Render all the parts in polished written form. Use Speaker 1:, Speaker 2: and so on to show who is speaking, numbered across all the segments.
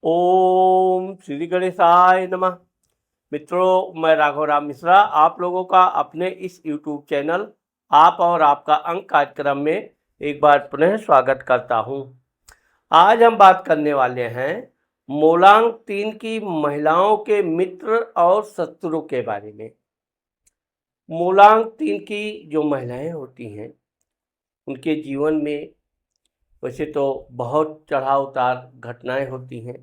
Speaker 1: ओम श्री गणेशाय नमः। मित्रों, मैं राघव राम मिश्रा आप लोगों का अपने इस YouTube चैनल आप और आपका अंक कार्यक्रम में एक बार पुनः स्वागत करता हूं। आज हम बात करने वाले हैं मूलांक 3 की महिलाओं के मित्र और शत्रु के बारे में। मूलांक 3 की जो महिलाएं होती हैं उनके जीवन में वैसे तो बहुत चढ़ाव उतार घटनाएं होती हैं,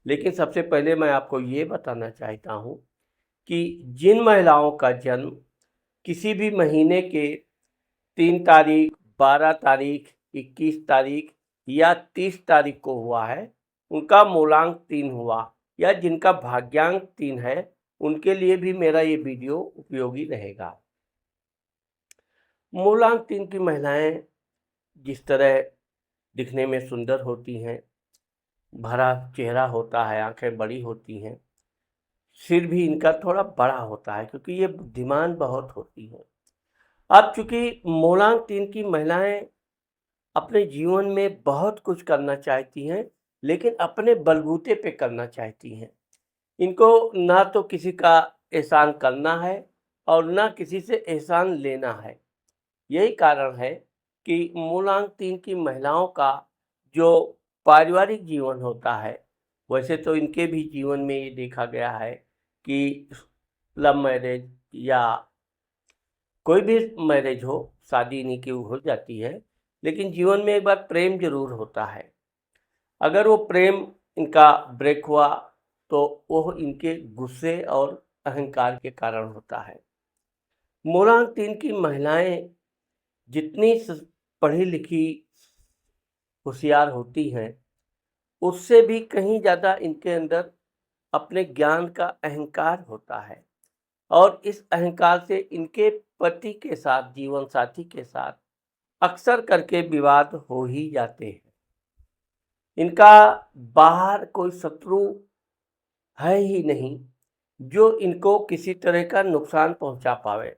Speaker 1: लेकिन सबसे पहले मैं आपको ये बताना चाहता हूँ कि जिन महिलाओं का जन्म किसी भी महीने के 3 तारीख, 12 तारीख, 21 तारीख या 30 तारीख को हुआ है, उनका मूलांक 3 हुआ, या जिनका भाग्यांक 3 है, उनके लिए भी मेरा ये वीडियो उपयोगी रहेगा। मूलांक 3 की महिलाएं जिस तरह दिखने में सुंदर होती हैं, भरा चेहरा होता है, आंखें बड़ी होती हैं, सिर भी इनका थोड़ा बड़ा होता है क्योंकि ये बुद्धिमान बहुत होती हैं। अब चूंकि मूलांक 3 की महिलाएं अपने जीवन में बहुत कुछ करना चाहती हैं, लेकिन अपने बलबूते पे करना चाहती हैं। इनको ना तो किसी का एहसान करना है और ना किसी से एहसान लेना है। यही कारण है कि मूलांक 3 की महिलाओं का जो पारिवारिक जीवन होता है, वैसे तो इनके भी जीवन में ये देखा गया है कि लव मैरिज या कोई भी मैरिज हो, शादी इन्हीं की हो जाती है, लेकिन जीवन में एक बार प्रेम जरूर होता है। अगर वो प्रेम इनका ब्रेक हुआ तो वो इनके गुस्से और अहंकार के कारण होता है। मूलांक 3 की महिलाएं जितनी पढ़ी लिखी होशियार होती हैं, उससे भी कहीं ज़्यादा इनके अंदर अपने ज्ञान का अहंकार होता है, और इस अहंकार से इनके पति के साथ, जीवन साथी के साथ अक्सर करके विवाद हो ही जाते हैं। इनका बाहर कोई शत्रु है ही नहीं जो इनको किसी तरह का नुकसान पहुंचा पावे।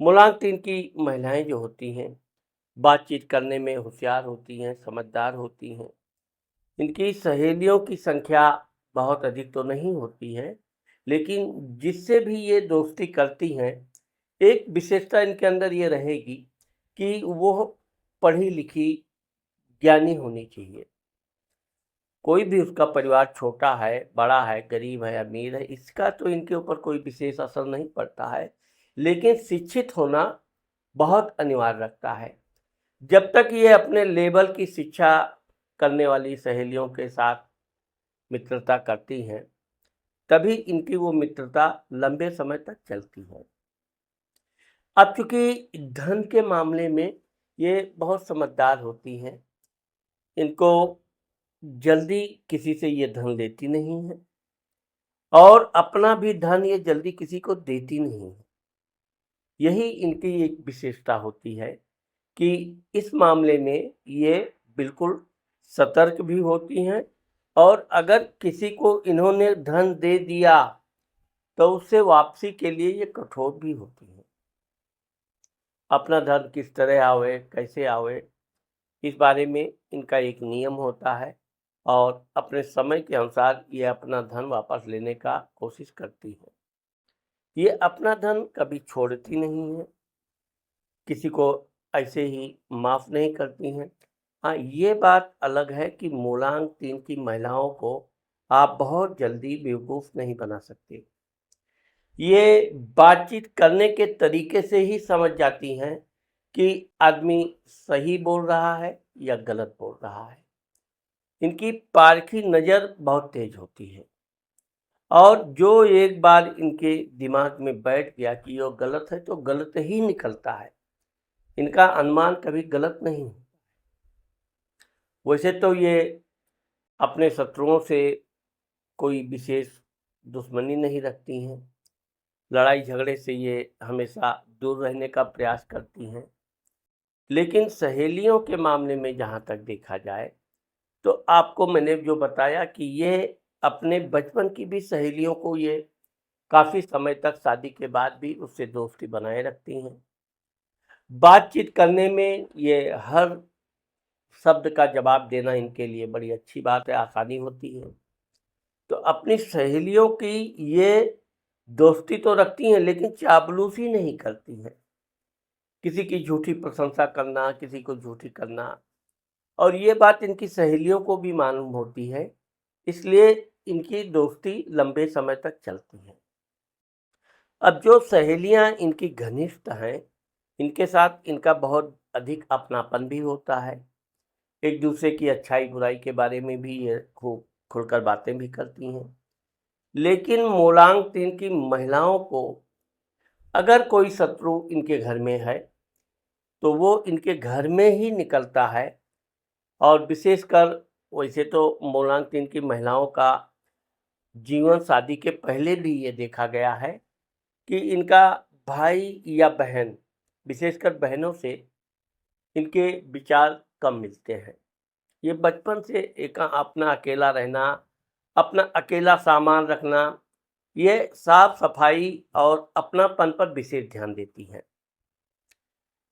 Speaker 1: मूलांक 3 की महिलाएं जो होती हैं, बातचीत करने में होशियार होती हैं, समझदार होती हैं। इनकी सहेलियों की संख्या बहुत अधिक तो नहीं होती है, लेकिन जिससे भी ये दोस्ती करती हैं, एक विशेषता इनके अंदर ये रहेगी कि वो पढ़ी लिखी, ज्ञानी होनी चाहिए। कोई भी उसका परिवार छोटा है, बड़ा है, गरीब है, अमीर है, इसका तो इनके ऊपर कोई विशेष असर नहीं पड़ता है, लेकिन शिक्षित होना बहुत अनिवार्य रखता है। जब तक ये अपने लेवल की शिक्षा करने वाली सहेलियों के साथ मित्रता करती हैं, तभी इनकी वो मित्रता लंबे समय तक चलती है। अब चूंकि धन के मामले में ये बहुत समझदार होती हैं, इनको जल्दी किसी से ये धन लेती नहीं है, और अपना भी धन ये जल्दी किसी को देती नहीं है। यही इनकी एक विशेषता होती है कि इस मामले में ये बिल्कुल सतर्क भी होती हैं, और अगर किसी को इन्होंने धन दे दिया तो उससे वापसी के लिए ये कठोर भी होती हैं। अपना धन किस तरह आवे, कैसे आवे, इस बारे में इनका एक नियम होता है, और अपने समय के अनुसार ये अपना धन वापस लेने का कोशिश करती है। ये अपना धन कभी छोड़ती नहीं है, किसी को ऐसे ही माफ़ नहीं करती हैं। हाँ, ये बात अलग है कि मूलांक 3 की महिलाओं को आप बहुत जल्दी बेवकूफ़ नहीं बना सकते। ये बातचीत करने के तरीके से ही समझ जाती हैं कि आदमी सही बोल रहा है या गलत बोल रहा है। इनकी पारखी नज़र बहुत तेज होती है, और जो एक बार इनके दिमाग में बैठ गया कि ये गलत है तो गलत ही निकलता है। इनका अनुमान कभी गलत नहीं। वैसे तो ये अपने शत्रुओं से कोई विशेष दुश्मनी नहीं रखती हैं, लड़ाई झगड़े से ये हमेशा दूर रहने का प्रयास करती हैं, लेकिन सहेलियों के मामले में जहाँ तक देखा जाए तो आपको मैंने जो बताया कि ये अपने बचपन की भी सहेलियों को ये काफ़ी समय तक, शादी के बाद भी उससे दोस्ती बनाए रखती हैं। बातचीत करने में ये हर शब्द का जवाब देना इनके लिए बड़ी अच्छी बात है, आसानी होती है। तो अपनी सहेलियों की ये दोस्ती तो रखती हैं, लेकिन चापलूसी नहीं करती हैं। किसी की झूठी प्रशंसा करना, किसी को झूठी करना, और ये बात इनकी सहेलियों को भी मालूम होती है, इसलिए इनकी दोस्ती लंबे समय तक चलती है। अब जो सहेलियां इनकी घनिष्ठ हैं, इनके साथ इनका बहुत अधिक अपनापन भी होता है। एक दूसरे की अच्छाई बुराई के बारे में भी ये खूब खुलकर बातें भी करती हैं। लेकिन मोलांग तीन की महिलाओं को अगर कोई शत्रु इनके घर में है, तो वो इनके घर में ही निकलता है। और विशेषकर वैसे तो मोलांग तीन की महिलाओं का जीवन शादी के पहले भी ये देखा गया है कि इनका भाई या बहन, विशेषकर बहनों से इनके विचार कम मिलते हैं। ये बचपन से एक अपना अकेला रहना, अपना अकेला सामान रखना, ये साफ-सफाई और अपनापन पर विशेष ध्यान देती हैं।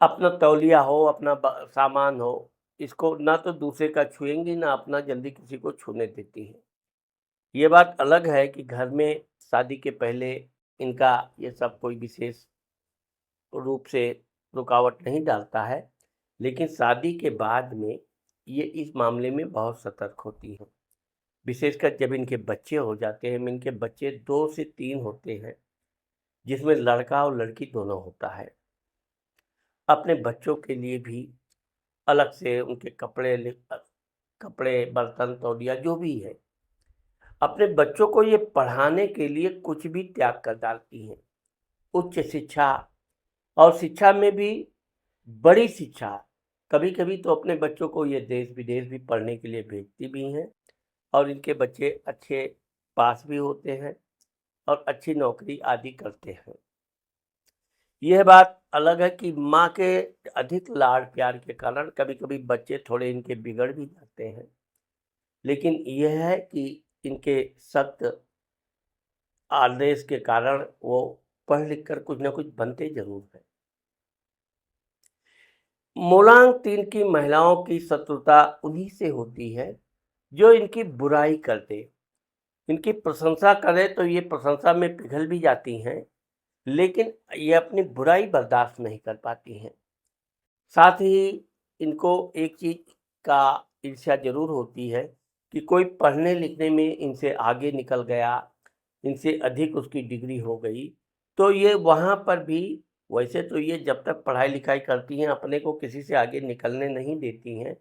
Speaker 1: अपना तौलिया हो, अपना सामान हो, इसको ना तो दूसरे का छुएंगी, ना अपना जल्दी किसी को छूने देती हैं। ये बात अलग है कि घर में शादी के पहले इनका ये सब कोई विशेष रूप से रुकावट नहीं डालता है, लेकिन शादी के बाद में ये इस मामले में बहुत सतर्क होती हैं। विशेषकर जब इनके बच्चे हो जाते हैं, इनके बच्चे 2 से 3 होते हैं, जिसमें लड़का और लड़की दोनों होता है। अपने बच्चों के लिए भी अलग से उनके कपड़े, बर्तन, तौलिया जो भी है, अपने बच्चों को ये पढ़ाने के लिए कुछ भी त्याग कर डालती हैं। उच्च शिक्षा, और शिक्षा में भी बड़ी शिक्षा, कभी-कभी तो अपने बच्चों को ये देश-विदेश भी पढ़ने के लिए भेजती भी हैं, और इनके बच्चे अच्छे पास भी होते हैं और अच्छी नौकरी आदि करते हैं। यह बात अलग है कि माँ के अधिक लाड़-प्यार के कारण कभी-कभी बच्चे थोड़े इनके बिगड़ भी जाते हैं। लेकिन यह है कि इनके सख्त आदेश के कारण वो पढ़ लिख कर कुछ न कुछ बनते ज़रूर हैं। मोलांग तीन की महिलाओं की शत्रुता उन्हीं से होती है, जो इनकी बुराई कर दे। इनकी प्रशंसा करें तो ये प्रशंसा में पिघल भी जाती हैं, लेकिन ये अपनी बुराई बर्दाश्त नहीं कर पाती हैं। साथ ही इनको एक चीज़ का ईर्ष्या ज़रूर होती है कि कोई पढ़ने-लिखने में इनसे आगे निकल गया, इनसे अधिक उसकी डिग्री हो गई, तो ये वहाँ पर भी, वैसे तो ये जब तक पढ़ाई-लिखाई करती हैं, अपने को किसी से आगे निकलने नहीं देती हैं।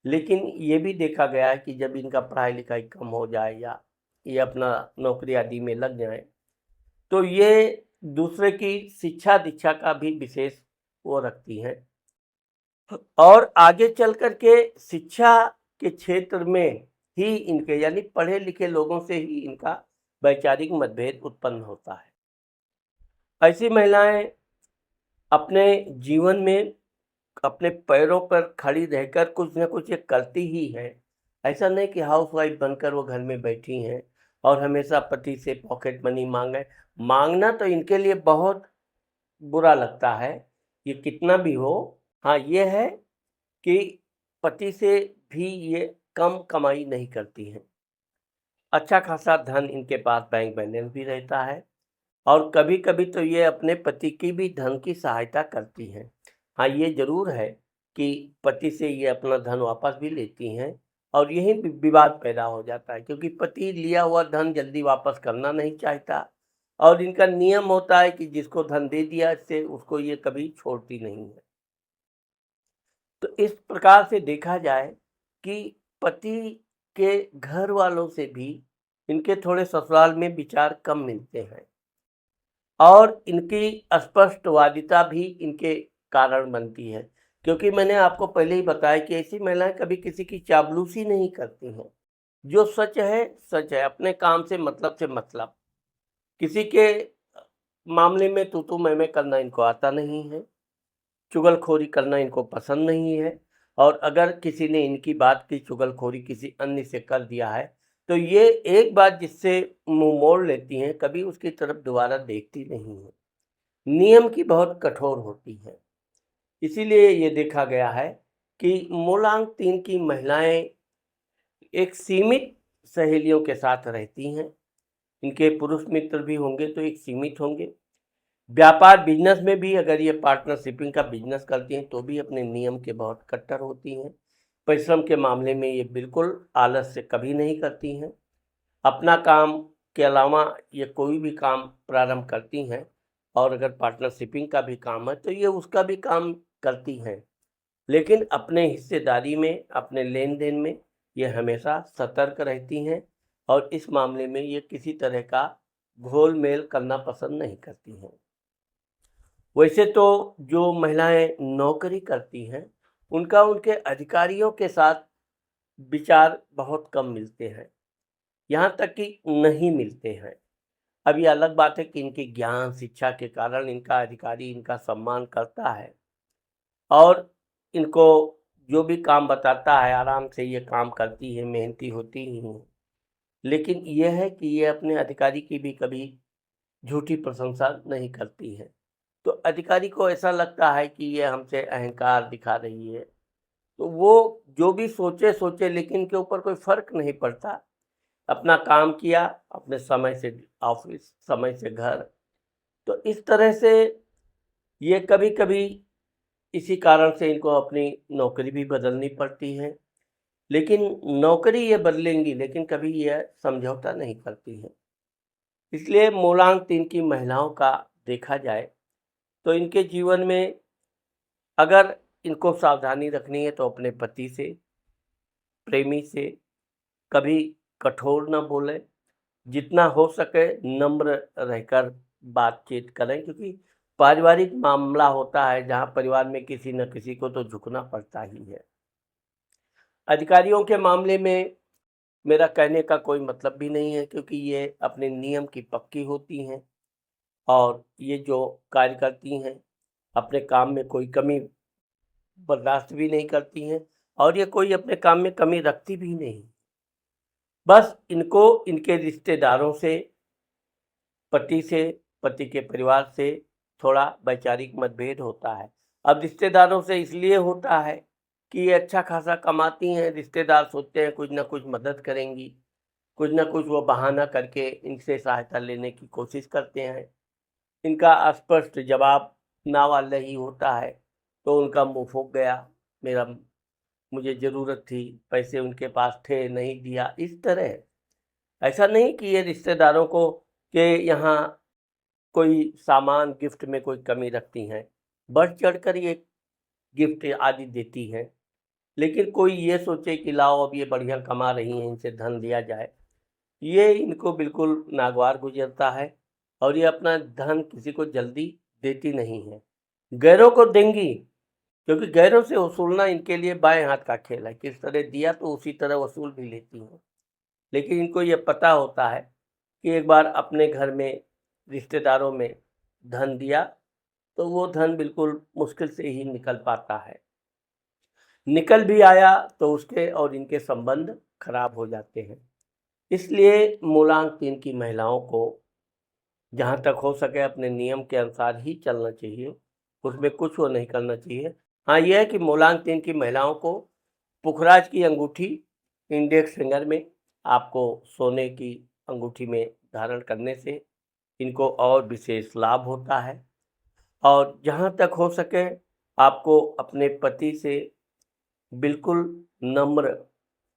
Speaker 1: लेकिन ये भी देखा गया है कि जब इनका पढ़ाई-लिखाई कम हो जाए या ये अपना नौकरी आदि में लग जाएँ, तो ये दूसरे की शिक्षा-दीक्षा का भी विशेष वो रखती हैं। और आगे चल कर के शिक्षा के क्षेत्र में ही इनके, यानी पढ़े-लिखे लोगों से ही इनका वैचारिक मतभेद उत्पन्न होता है। ऐसी महिलाएँ अपने जीवन में अपने पैरों पर खड़ी रहकर कुछ न कुछ ये करती ही हैं। ऐसा नहीं कि हाउसवाइफ़ बनकर वो घर में बैठी हैं और हमेशा पति से पॉकेट मनी माँगे। माँगना तो इनके लिए बहुत बुरा लगता है, ये कितना भी हो। हाँ, ये है कि पति से भी ये कम कमाई नहीं करती हैं। अच्छा खासा धन इनके पास बैंक बैलेंस भी रहता है, और कभी-कभी तो ये अपने पति की भी धन की सहायता करती हैं। हाँ, ये ज़रूर है कि पति से ये अपना धन वापस भी लेती हैं, और यहीं विवाद पैदा हो जाता है, क्योंकि पति लिया हुआ धन जल्दी वापस करना नहीं चाहता, और इनका नियम होता है कि जिसको धन दे दिया इससे उसको ये कभी छोड़ती नहीं है। तो इस प्रकार से देखा जाए कि पति के घर वालों से भी इनके थोड़े ससुराल में विचार कम मिलते हैं, और इनकी स्पष्टवादिता भी इनके कारण बनती है, क्योंकि मैंने आपको पहले ही बताया कि ऐसी महिलाएं कभी किसी की चापलूसी नहीं करती हैं। जो सच है सच है, अपने काम से मतलब। किसी के मामले में तू मैं करना इनको आता नहीं है। चुगलखोरी करना इनको पसंद नहीं है, और अगर किसी ने इनकी बात की चुगलखोरी किसी अन्य से कर दिया है, तो ये एक बार जिससे मुँह मोड़ लेती हैं, कभी उसकी तरफ दोबारा देखती नहीं हैं। नियम की बहुत कठोर होती हैं। इसीलिए ये देखा गया है कि मूलांक 3 की महिलाएं एक सीमित सहेलियों के साथ रहती हैं। इनके पुरुष मित्र भी होंगे तो एक सीमित होंगे। व्यापार बिजनेस में भी अगर ये पार्टनरशिपिंग का बिजनेस करती हैं तो भी अपने नियम के बहुत कट्टर होती हैं। परिश्रम के मामले में ये बिल्कुल आलस्य कभी नहीं करती हैं। अपना काम के अलावा ये कोई भी काम प्रारंभ करती हैं, और अगर पार्टनरशिपिंग का भी काम है तो ये उसका भी काम करती हैं। लेकिन अपने हिस्सेदारी में, अपने लेन देन में ये हमेशा सतर्क रहती हैं, और इस मामले में ये किसी तरह का घोल मेल करना पसंद नहीं करती हैं। वैसे तो जो महिलाएं नौकरी करती हैं उनका उनके अधिकारियों के साथ विचार बहुत कम मिलते हैं, यहाँ तक कि नहीं मिलते हैं। अब ये अलग बात है कि इनके ज्ञान शिक्षा के कारण इनका अधिकारी इनका सम्मान करता है, और इनको जो भी काम बताता है आराम से ये काम करती है, मेहनती होती ही हैं। लेकिन यह है कि ये अपने अधिकारी की भी कभी झूठी प्रशंसा नहीं करती है। तो अधिकारी को ऐसा लगता है कि ये हमसे अहंकार दिखा रही है, तो वो जो भी सोचे लेकिन इनके ऊपर कोई फ़र्क नहीं पड़ता। अपना काम किया, अपने समय से ऑफ़िस, समय से घर। तो इस तरह से ये कभी-कभी इसी कारण से इनको अपनी नौकरी भी बदलनी पड़ती है। लेकिन नौकरी ये बदलेंगी, लेकिन कभी यह समझौता नहीं करती हैं। इसलिए मूलांक 3 की महिलाओं का देखा जाए तो इनके जीवन में अगर इनको सावधानी रखनी है तो अपने पति से, प्रेमी से कभी कठोर न बोलें। जितना हो सके नम्र रहकर बातचीत करें, क्योंकि पारिवारिक मामला होता है जहाँ परिवार में किसी न किसी को तो झुकना पड़ता ही है। अधिकारियों के मामले में मेरा कहने का कोई मतलब भी नहीं है, क्योंकि ये अपने नियम की पक्की होती हैं, और ये जो कार्य करती हैं अपने काम में कोई कमी बर्दाश्त भी नहीं करती हैं, और ये कोई अपने काम में कमी रखती भी नहीं। बस इनको इनके रिश्तेदारों से, पति से, पति के परिवार से थोड़ा वैचारिक मतभेद होता है। अब रिश्तेदारों से इसलिए होता है कि ये अच्छा खासा कमाती हैं, रिश्तेदार सोचते हैं कुछ न कुछ मदद करेंगी, कुछ न कुछ वो बहाना करके इनसे सहायता लेने की कोशिश करते हैं। इनका स्पष्ट जवाब ना वाला ही होता है, तो उनका मुँह फूक गया, मेरा मुझे ज़रूरत थी, पैसे उनके पास थे, नहीं दिया, इस तरह। ऐसा नहीं कि ये रिश्तेदारों को के यहाँ कोई सामान गिफ्ट में कोई कमी रखती हैं, बढ़-चढ़ कर ये गिफ्ट आदि देती हैं। लेकिन कोई ये सोचे कि लाओ अब ये बढ़िया कमा रही हैं, इनसे धन लिया जाए, ये इनको बिल्कुल नागवार गुज़रता है, और ये अपना धन किसी को जल्दी देती नहीं हैं। गैरों को देंगी, क्योंकि गैरों से वसूलना इनके लिए बाएँ हाथ का खेल है, किस तरह दिया तो उसी तरह वसूल भी लेती हैं। लेकिन इनको ये पता होता है कि एक बार अपने घर में रिश्तेदारों में धन दिया तो वो धन बिल्कुल मुश्किल से ही निकल पाता है। निकल भी आया तो उसके और इनके संबंध खराब हो जाते हैं। इसलिए मूलांक 3 की महिलाओं को जहाँ तक हो सके अपने नियम के अनुसार ही चलना चाहिए, उसमें कुछ वो नहीं करना चाहिए। हाँ, ये है कि मूलांक 3 की महिलाओं को पुखराज की अंगूठी इंडेक्स फिंगर में, आपको सोने की अंगूठी में धारण करने से इनको और विशेष लाभ होता है। और जहाँ तक हो सके आपको अपने पति से बिल्कुल नम्र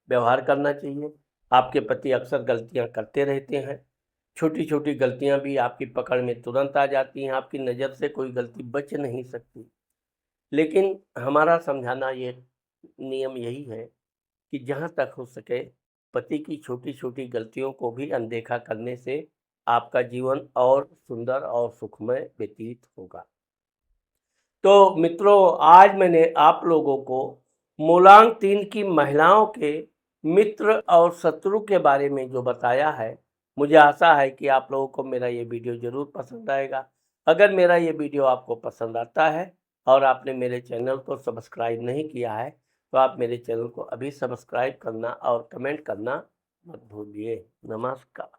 Speaker 1: व्यवहार करना चाहिए। आपके पति अक्सर गलतियाँ करते रहते हैं, छोटी-छोटी गलतियाँ भी आपकी पकड़ में तुरंत आ जाती हैं, आपकी नज़र से कोई गलती बच नहीं सकती। लेकिन हमारा समझाना ये नियम यही है कि जहाँ तक हो सके पति की छोटी-छोटी गलतियों को भी अनदेखा करने से आपका जीवन और सुंदर और सुखमय व्यतीत होगा। तो मित्रों, आज मैंने आप लोगों को मूलांक 3 की महिलाओं के मित्र और शत्रु के बारे में जो बताया है, मुझे आशा है कि आप लोगों को मेरा ये वीडियो ज़रूर पसंद आएगा। अगर मेरा ये वीडियो आपको पसंद आता है और आपने मेरे चैनल को सब्सक्राइब नहीं किया है, तो आप मेरे चैनल को अभी सब्सक्राइब करना और कमेंट करना मत भूलिए। नमस्कार।